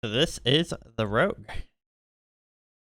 So this is the rogue.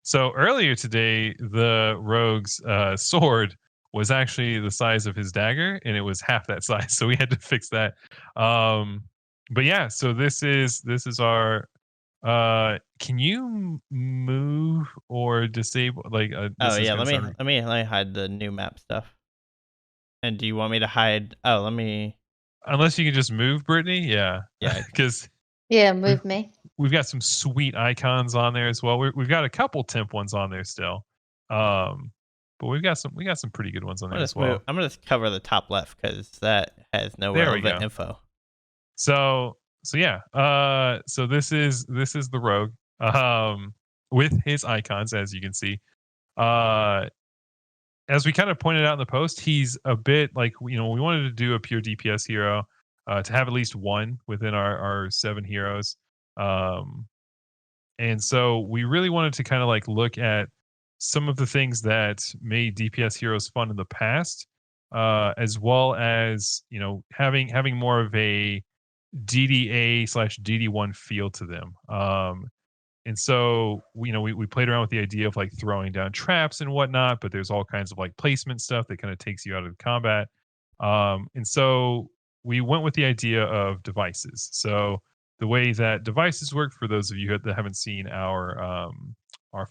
So earlier today, the rogue's sword was actually the size of his dagger, and it was half that size. So we had to fix that. But yeah, so this is our. Can you move or disable Oh this is yeah, gonna let me sound let me let me hide the new map stuff. And do you want me to hide? Oh, let me. unless you can just move, Brittany. Yeah, Yeah, because Yeah, we've move me. we've got some sweet icons on there as well. We've got a couple temp ones on there still. But we got some pretty good ones on I'm there gonna as just move. well. I'm gonna just cover the top left because that has no There we relevant go. info. So yeah. So this is the rogue. With his icons, as you can see. Uh, as we kind of pointed out in the post, he's a bit like we wanted to do a pure DPS hero, to have at least one within our 7 heroes. Um, and so we really wanted to kind of like look at some of the things that made DPS heroes fun in the past, as well as having more of a DDA/DD1 feel to them. And so we played around with the idea of like throwing down traps and whatnot, but there's all kinds of like placement stuff that kind of takes you out of the combat. And so we went with the idea of devices. So the way that devices work, for those of you that haven't seen our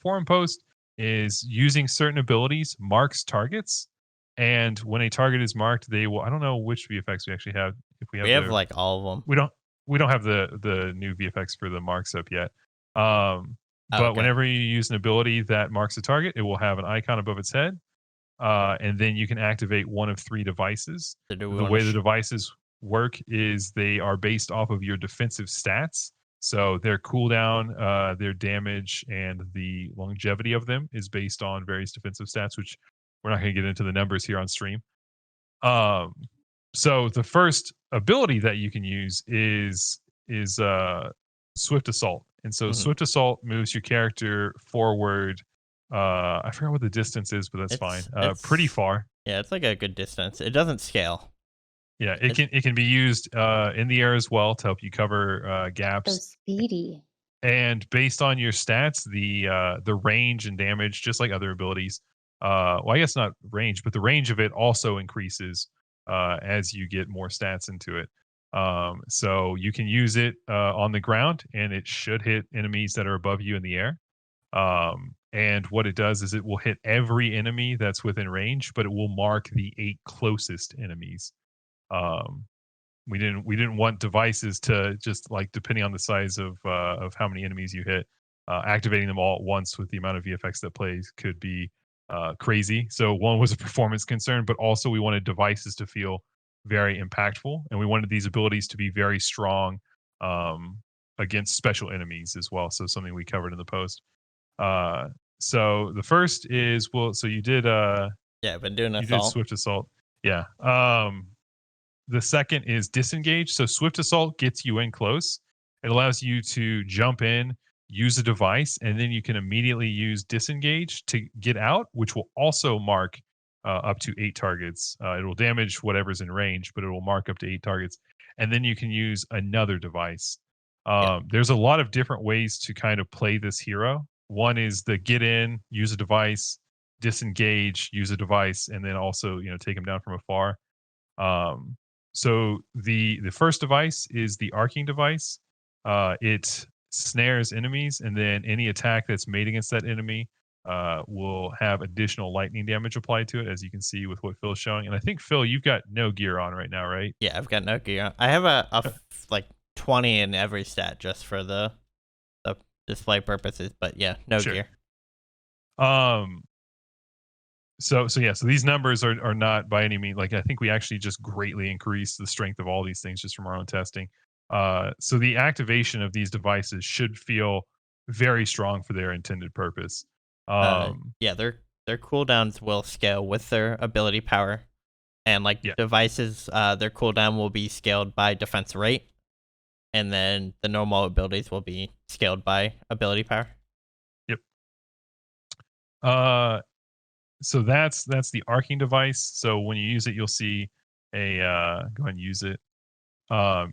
forum post, is using certain abilities marks targets, and when a target is marked, they will. I don't know which VFX we actually have. If we have We have like all of them. we don't have the new VFX for the marks up yet. But Okay. whenever you use an ability that marks a target, it will have an icon above its head, and then you can activate one of 3 devices. So do we The want way the devices work is they are based off of your defensive stats. So their cooldown, their damage, and the longevity of them is based on various defensive stats, which we're not going to get into the numbers here on stream. Um, so the first ability that you can use is Swift Assault. And so Swift Assault moves your character forward. I forgot what the distance is, but that's fine. Pretty far. Yeah, it's like a good distance. It doesn't scale. Yeah, it can be used in the air as well to help you cover gaps. So speedy. And based on your stats, the range and damage, just like other abilities, well, I guess not range, but the range of it also increases as you get more stats into it. So you can use it on the ground, and it should hit enemies that are above you in the air. And what it does is it will hit every enemy that's within range, but it will mark the 8 closest enemies. We didn't want devices to just like, depending on the size of how many enemies you hit, activating them all at once with the amount of VFX that plays could be crazy. So one was a performance concern, but also we wanted devices to feel very impactful, and we wanted these abilities to be very strong against special enemies as well. So something we covered in the post. So the first is, so you did I've been doing you did Swift Assault. Yeah. The second is Disengage. So Swift Assault gets you in close. It allows you to jump in, use a device, and then you can immediately use Disengage to get out, which will also mark up to 8 targets. It will damage whatever's in range, but it will mark up to 8 targets. And then you can use another device. There's a lot of different ways to kind of play this hero. One is the get in, use a device, disengage, use a device, and then also take him down from afar. So the first device is the arcing device. It snares enemies, and then any attack that's made against that enemy will have additional lightning damage applied to it, as you can see with what Phil's showing. And I think, Phil, you've got no gear on right now, right? Yeah, I've got no gear. I have a like 20 in every stat just for the display purposes, but yeah, no gear. So these numbers are not by any means, like, I think we actually just greatly increased the strength of all these things just from our own testing. So the activation of these devices should feel very strong for their intended purpose. Their cooldowns will scale with their ability power, and devices, their cooldown will be scaled by defense rate, and then the normal abilities will be scaled by ability power. Yep. So that's the arcing device. So when you use it, you'll see go ahead and use it.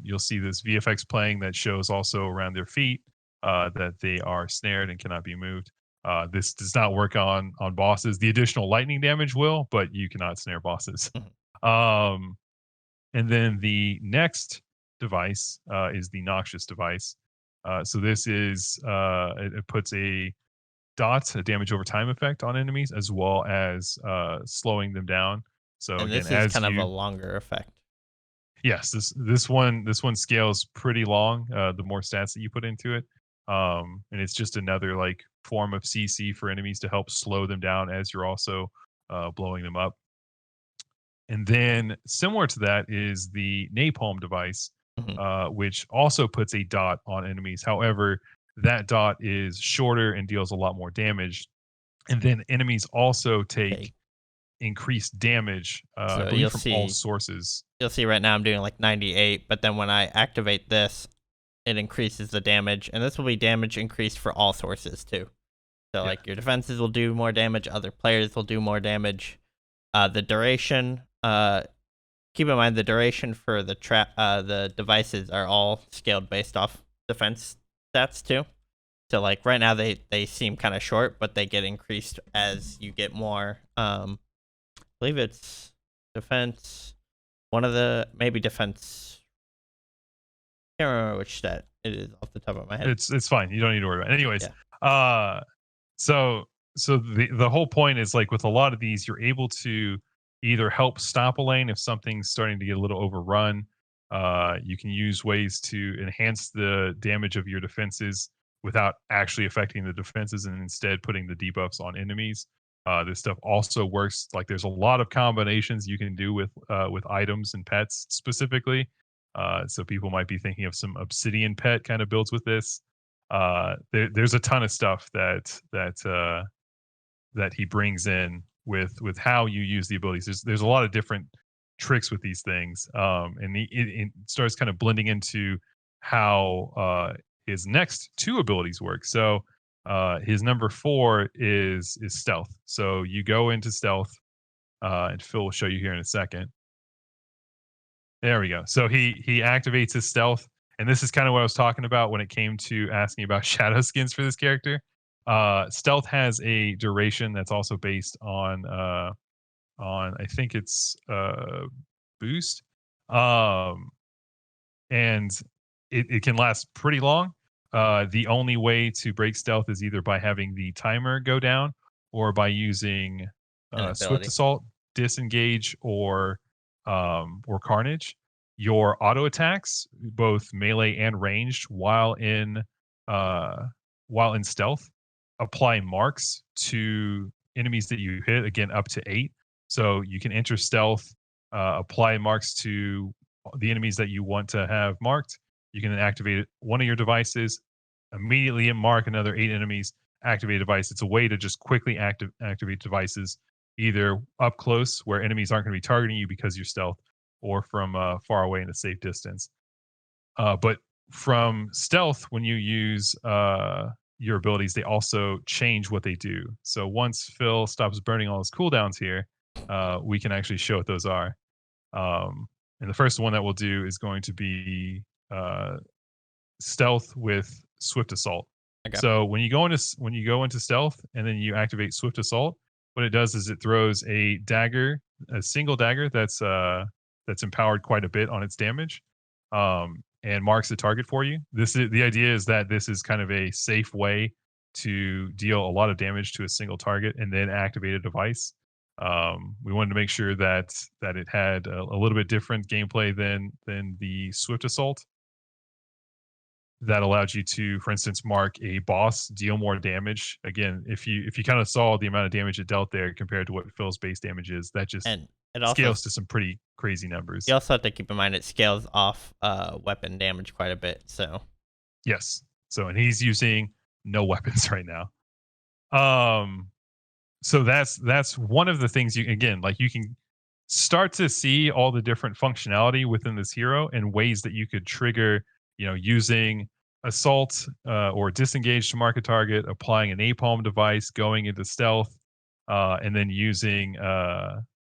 You'll see this VFX playing that shows also around their feet. that they are snared and cannot be moved. This does not work on bosses. The additional lightning damage will, but you cannot snare bosses. Mhm. Um, and then the next device is the noxious device. So this is it puts a damage over time effect on enemies, as well as slowing them down. So And again, this is as kind of a you longer effect. yes, this one scales pretty long. The more stats that you put into it, and it's just another like form of CC for enemies to help slow them down as you're also blowing them up. And then similar to that is the napalm device, Mhm. which also puts a dot on enemies. However, that dot is shorter and deals a lot more damage. And then enemies also Okay. take increased damage, I So believe, from all sources. you'll see right now I'm doing like 98, but then when I activate this, it increases the damage, and this will be damage increased for all sources too. So Yeah. like your defenses will do more damage, other players will do more damage. The duration, keep in mind the duration for the devices are all scaled based off defense stats too. So like right now they seem kind of short, but they get increased as you get more. I believe it's defense. One of the maybe defense. I can't remember which stat it is off the top of my head. It's fine. You don't need to worry about it. Anyways, Yeah. uh so the whole point is like with a lot of these, you're able to either help stop a lane if something's starting to get a little overrun. You can use ways to enhance the damage of your defenses without actually affecting the defenses and instead putting the debuffs on enemies. This stuff also works like there's a lot of combinations you can do with items and pets specifically. So people might be thinking of some obsidian pet kind of builds with this. There's a ton of stuff that he brings in with how you use the abilities. There's a lot of different tricks with these things, and it starts kind of blending into how his next two abilities work. So his number 4 is stealth. So you go into stealth, and Phil will show you here in a second. There we go. So he activates his stealth, and this is kind of what I was talking about when it came to asking about shadow skins for this character. Stealth has a duration that's also based on I think it's boost, um, and it can last pretty long. The only way to break stealth is either by having the timer go down or by using An swift ability. assault, disengage, or carnage. Your auto attacks, both melee and ranged, uh, while in stealth, apply marks to enemies that you hit. Again, up to 8. So you can enter stealth, apply marks to the enemies that you want to have marked. You can then activate one of your devices, immediately mark another 8 enemies, activate a device. It's a way to just quickly activate devices, either up close where enemies aren't going to be targeting you because you're stealth, or from far away in a safe distance. But from stealth, when you use your abilities, they also change what they do. So once Phil stops burning all his cooldowns here, we can actually show what those are. And the first one that we'll do is going to be uh, stealth with swift assault. Okay. So when you go into stealth and then you activate swift assault, what it does is it throws a single dagger that's empowered quite a bit on its damage, and marks the target for you. The idea is that this is kind of a safe way to deal a lot of damage to a single target and then activate a device. We wanted to make sure that it had a little bit different gameplay than the swift assault. That allowed you to, for instance, mark a boss, deal more damage. Again, if you kind of saw the amount of damage it dealt there compared to what Phil's base damage is, that just And it also scales to some pretty crazy you numbers. also have to keep in mind it scales off weapon damage quite a bit. So Yes. So, and he's using no weapons right now. Um, so that's one of the things you, again, like, you can start to see all the different functionality within this hero and ways that you could trigger, using assault or disengage to mark a target, applying a napalm device, going into stealth, and then using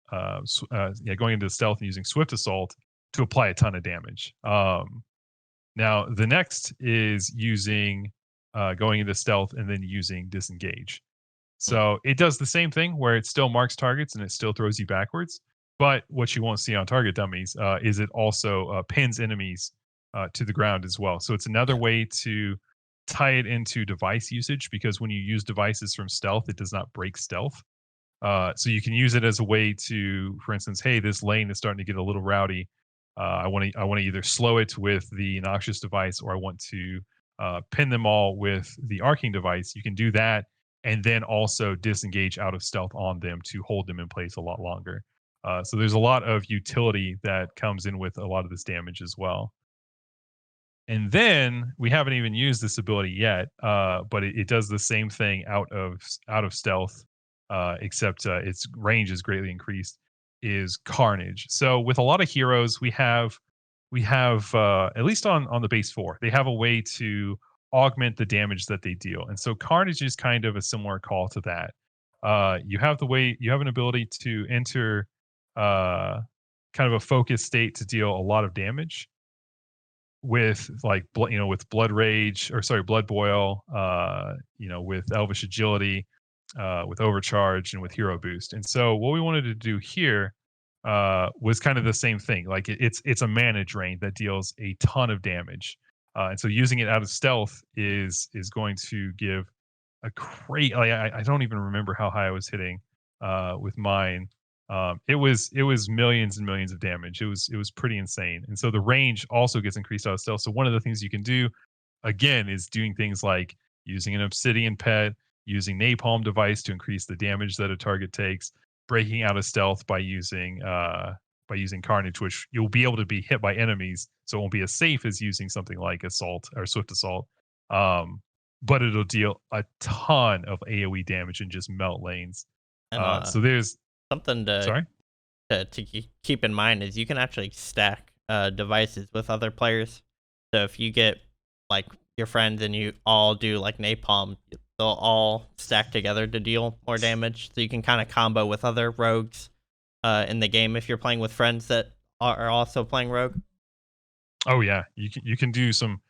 going into stealth and using swift assault to apply a ton of damage. Now the next is using going into stealth, and then using disengage. So it does the same thing where it still marks targets and it still throws you backwards. But what you won't see on target dummies is it also pins enemies to the ground as well. So it's another Yeah. way to tie it into device usage, because when you use devices from stealth, it does not break stealth. So you can use it as a way to, for instance, hey, this lane is starting to get a little rowdy. I want to either slow it with the noxious device, or I want to pin them all with the arcing device. You can do that, and then also disengage out of stealth on them to hold them in place a lot longer. So there's a lot of utility that comes in with a lot of this damage as well. And then we haven't even used this ability yet, but it does the same thing out of stealth, except its range is greatly increased. Is Carnage. So with a lot of heroes, we have at least on the base four, they have a way to augment the damage that they deal, and so Carnage is kind of a similar call to that. You have an ability to enter uh, kind of a focused state to deal a lot of damage with like with blood rage, or sorry, blood boil, with elvish agility, with overcharge, and with hero boost. And so what we wanted to do here was kind of the same thing. Like it's a mana drain that deals a ton of damage, and so using it out of stealth is going to give a great. Like, I don't even remember how high I was hitting with mine. It was millions and millions of damage. It was pretty insane. And so the range also gets increased out of stealth. So one of the things you can do again is doing things like using an obsidian pet, using napalm device to increase the damage that a target takes, breaking out of stealth by using Carnage, which you'll be able to be hit by enemies, so it won't be as safe as using something like assault or swift assault. But it'll deal a ton of AoE damage and just melt lanes. And So there's something to sorry. keep in mind is you can actually stack devices with other players. So if you get like your friends and you all do like napalm, they'll all stack together to deal more damage. So you can kind of combo with other rogues in the game if you're playing with friends that are also playing rogue. Oh yeah, you can do some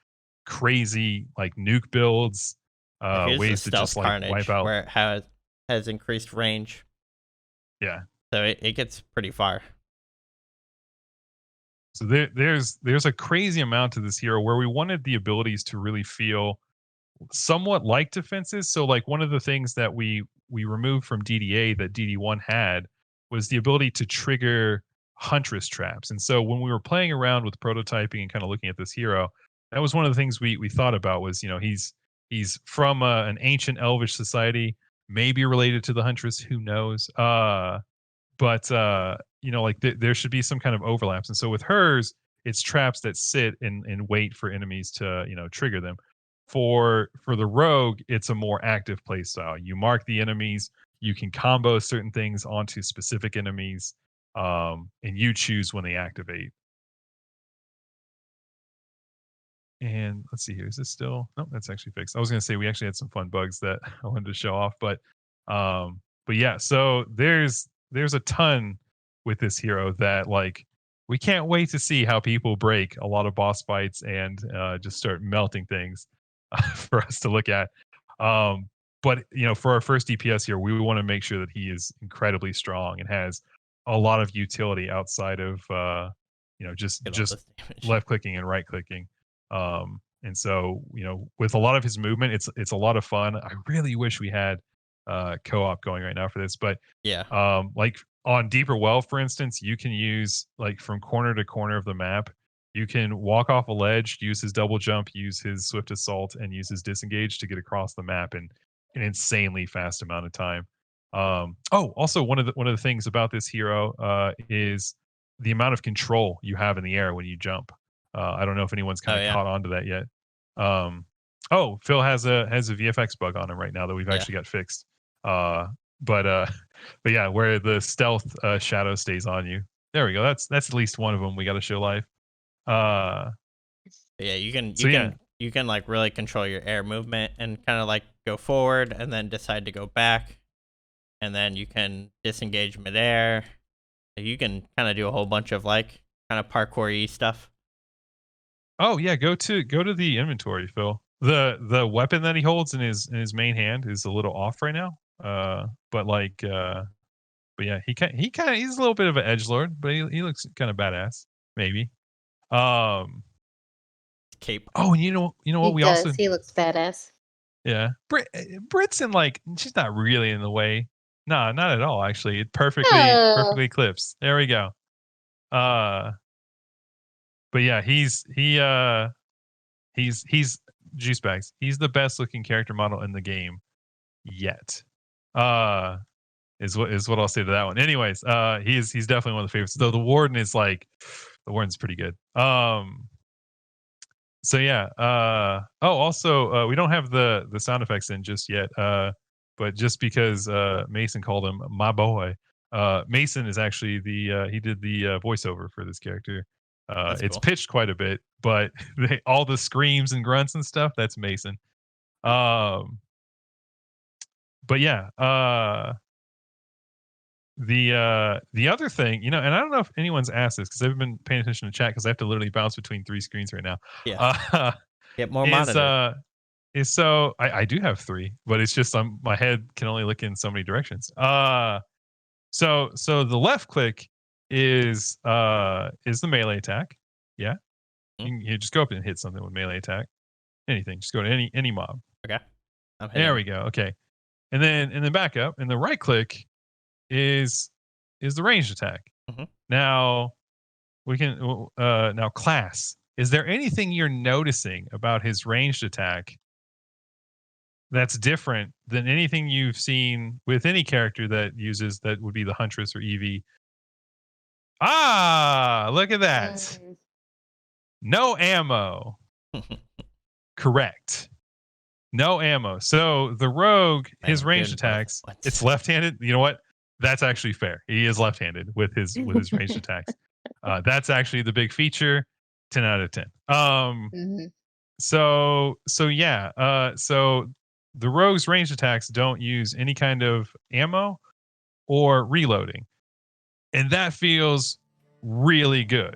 crazy like nuke builds, Here's the ways to just stealth like wipe carnage out. where it has increased range. Yeah. So it gets pretty far. So there's a crazy amount to this hero where we wanted the abilities to really feel somewhat like defenses. So like one of the things that we removed from DDA that DD1 had was the ability to trigger huntress traps. And so when we were playing around with prototyping and kind of looking at this hero, that was one of the things we thought about was, he's from an ancient elvish society, maybe related to the huntress, who knows. But like there should be some kind of overlaps. And so with hers, it's traps that sit and wait for enemies to trigger them. For the rogue, it's a more active play style. You mark the enemies, you can combo certain things onto specific enemies, and you choose when they activate. And let's see here. Is this still? No, that's actually fixed. I was going to say we actually had some fun bugs that I wanted to show off, but yeah. So there's a ton with this hero that like we can't wait to see how people break a lot of boss fights and just start melting things for us to look at. But for our first DPS here, we want to make sure that he is incredibly strong and has a lot of utility outside of just Get all this damage. left clicking and right clicking. And so with a lot of his movement, it's a lot of fun. I really wish we had co-op going right now for this, but Yeah. like on Deeper Well, for instance, you can use like from corner to corner of the map, you can walk off a ledge, use his double jump, use his swift assault, and use his disengage to get across the map in an insanely fast amount of time. Also one of the things about this hero is the amount of control you have in the air when you jump. I don't know if anyone's kind of yeah. caught on to that yet. Phil has a VFX bug on him right now that we've actually got fixed. But yeah, where the stealth shadow stays on you. There we go. That's at least one of them we got to show live. Yeah, you can like really control your air movement and kind of like go forward and then decide to go back, and then you can disengage midair. You can kind of do a whole bunch of like kind of parkour-y stuff. Oh yeah, go to the inventory, Phil. The weapon that he holds in his main hand is a little off right now. But yeah, he's a little bit of an edgelord, but he looks kind of badass, maybe. Cape. Oh, and you know what we does. also He looks badass. Yeah, Brit's in like she's not really in the way. No, not at all. Actually, it perfectly clips. There we go. But yeah, he's juice bags. He's the best looking character model in the game yet. Is what I'll say to that one. Anyways, he's definitely one of the favorites. Though the warden's pretty good. So yeah. Also, we don't have the sound effects in just yet. But just because Mason called him my boy, Mason is actually he did the voiceover for this character. It's cool. pitched quite a bit, but all the screams and grunts and stuff, that's Mason. But yeah, the other thing, and I don't know if anyone's asked this because I've been paying attention to chat because I have to literally bounce between 3 screens right now. Yeah. Get more monitors. So I do have 3, but it's just my head can only look in so many directions. So the left click is the melee attack. Yeah. You just go up and hit something with melee attack. Anything. Just go to any mob. Okay. There we go. Okay. And then back up, and the right click is the ranged attack. Mm-hmm. Now we can now class. Is there anything you're noticing about his ranged attack that's different than anything you've seen with any character that would be the Huntress or Eevee? Look at that. No ammo. Correct. No ammo. So the rogue, his ranged attacks, it's left-handed. You know what? That's actually fair. He is left-handed with his ranged attacks. That's actually the big feature. 10 out of 10. So yeah. So the rogue's ranged attacks don't use any kind of ammo or reloading, and that feels really good.